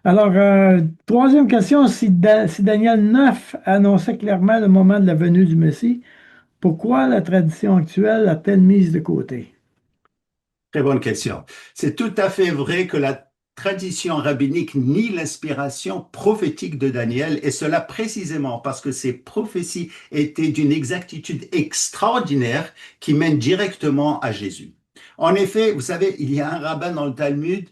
Alors, troisième question, si Daniel 9 annonçait clairement le moment de la venue du Messie, pourquoi la tradition actuelle l'a-t-elle mise de côté? Très bonne question. C'est tout à fait vrai que la tradition rabbinique nie l'inspiration prophétique de Daniel, et cela précisément parce que ces prophéties étaient d'une exactitude extraordinaire qui mène directement à Jésus. En effet, vous savez, il y a un rabbin dans le Talmud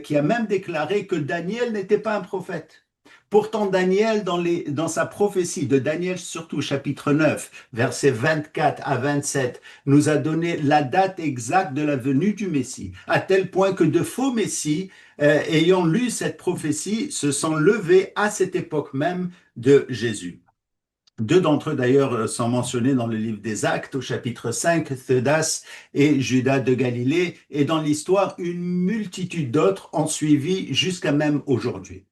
qui a même déclaré que Daniel n'était pas un prophète. Pourtant, Daniel, dans sa prophétie de Daniel, surtout chapitre 9, versets 24 à 27, nous a donné la date exacte de la venue du Messie, à tel point que de faux Messies, ayant lu cette prophétie, se sont levés à cette époque même de Jésus. Deux d'entre eux, d'ailleurs, sont mentionnés dans le livre des Actes, au chapitre 5, Theudas et Judas de Galilée, et dans l'histoire, une multitude d'autres ont suivi jusqu'à même aujourd'hui.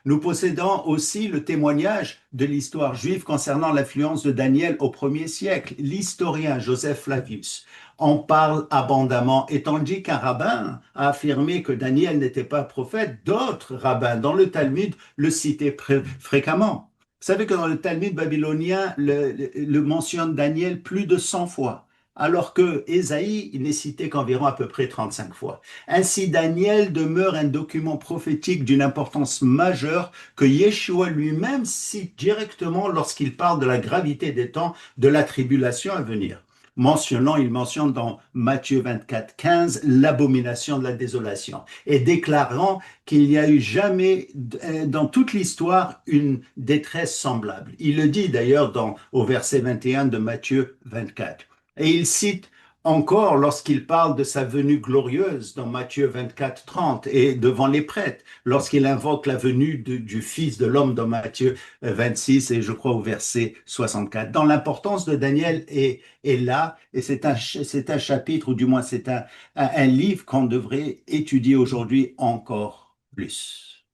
Nous possédons aussi le témoignage de l'histoire juive concernant l'influence de Daniel au 1er siècle. L'historien Joseph Flavius en parle abondamment, et tandis qu'un rabbin a affirmé que Daniel n'était pas prophète, d'autres rabbins dans le Talmud le citaient fréquemment. Vous savez que dans le Talmud babylonien, le mentionne Daniel plus de 100 fois, alors que Ésaïe, il n'est cité qu'environ à peu près 35 fois. Ainsi, Daniel demeure un document prophétique d'une importance majeure que Yeshua lui-même cite directement lorsqu'il parle de la gravité des temps de la tribulation à venir. Il mentionne dans Matthieu 24, 15 l'abomination de la désolation, et déclarant qu'il n'y a eu jamais dans toute l'histoire une détresse semblable. Il le dit d'ailleurs au verset 21 de Matthieu 24. Et il cite encore lorsqu'il parle de sa venue glorieuse dans Matthieu 24, 30 et devant les prêtres, lorsqu'il invoque la venue du Fils de l'homme dans Matthieu 26 et je crois au verset 64. Dans l'importance de Daniel est là, et c'est un chapitre, ou du moins c'est un livre qu'on devrait étudier aujourd'hui encore plus.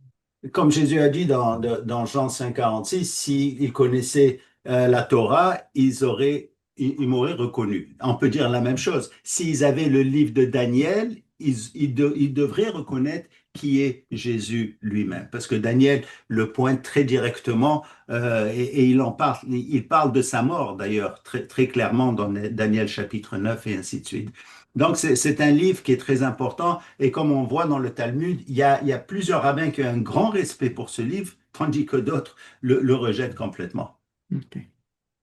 Comme Jésus a dit dans Jean 5,46, s'ils connaissaient la Torah, ils m'auraient reconnu. On peut dire la même chose. S'ils avaient le livre de Daniel, ils devraient reconnaître qui est Jésus lui-même. Parce que Daniel le pointe très directement et il parle de sa mort d'ailleurs très, très clairement dans Daniel chapitre 9 et ainsi de suite. Donc, c'est un livre qui est très important, et comme on voit dans le Talmud, il y a plusieurs rabbins qui ont un grand respect pour ce livre, tandis que d'autres le rejettent complètement. OK.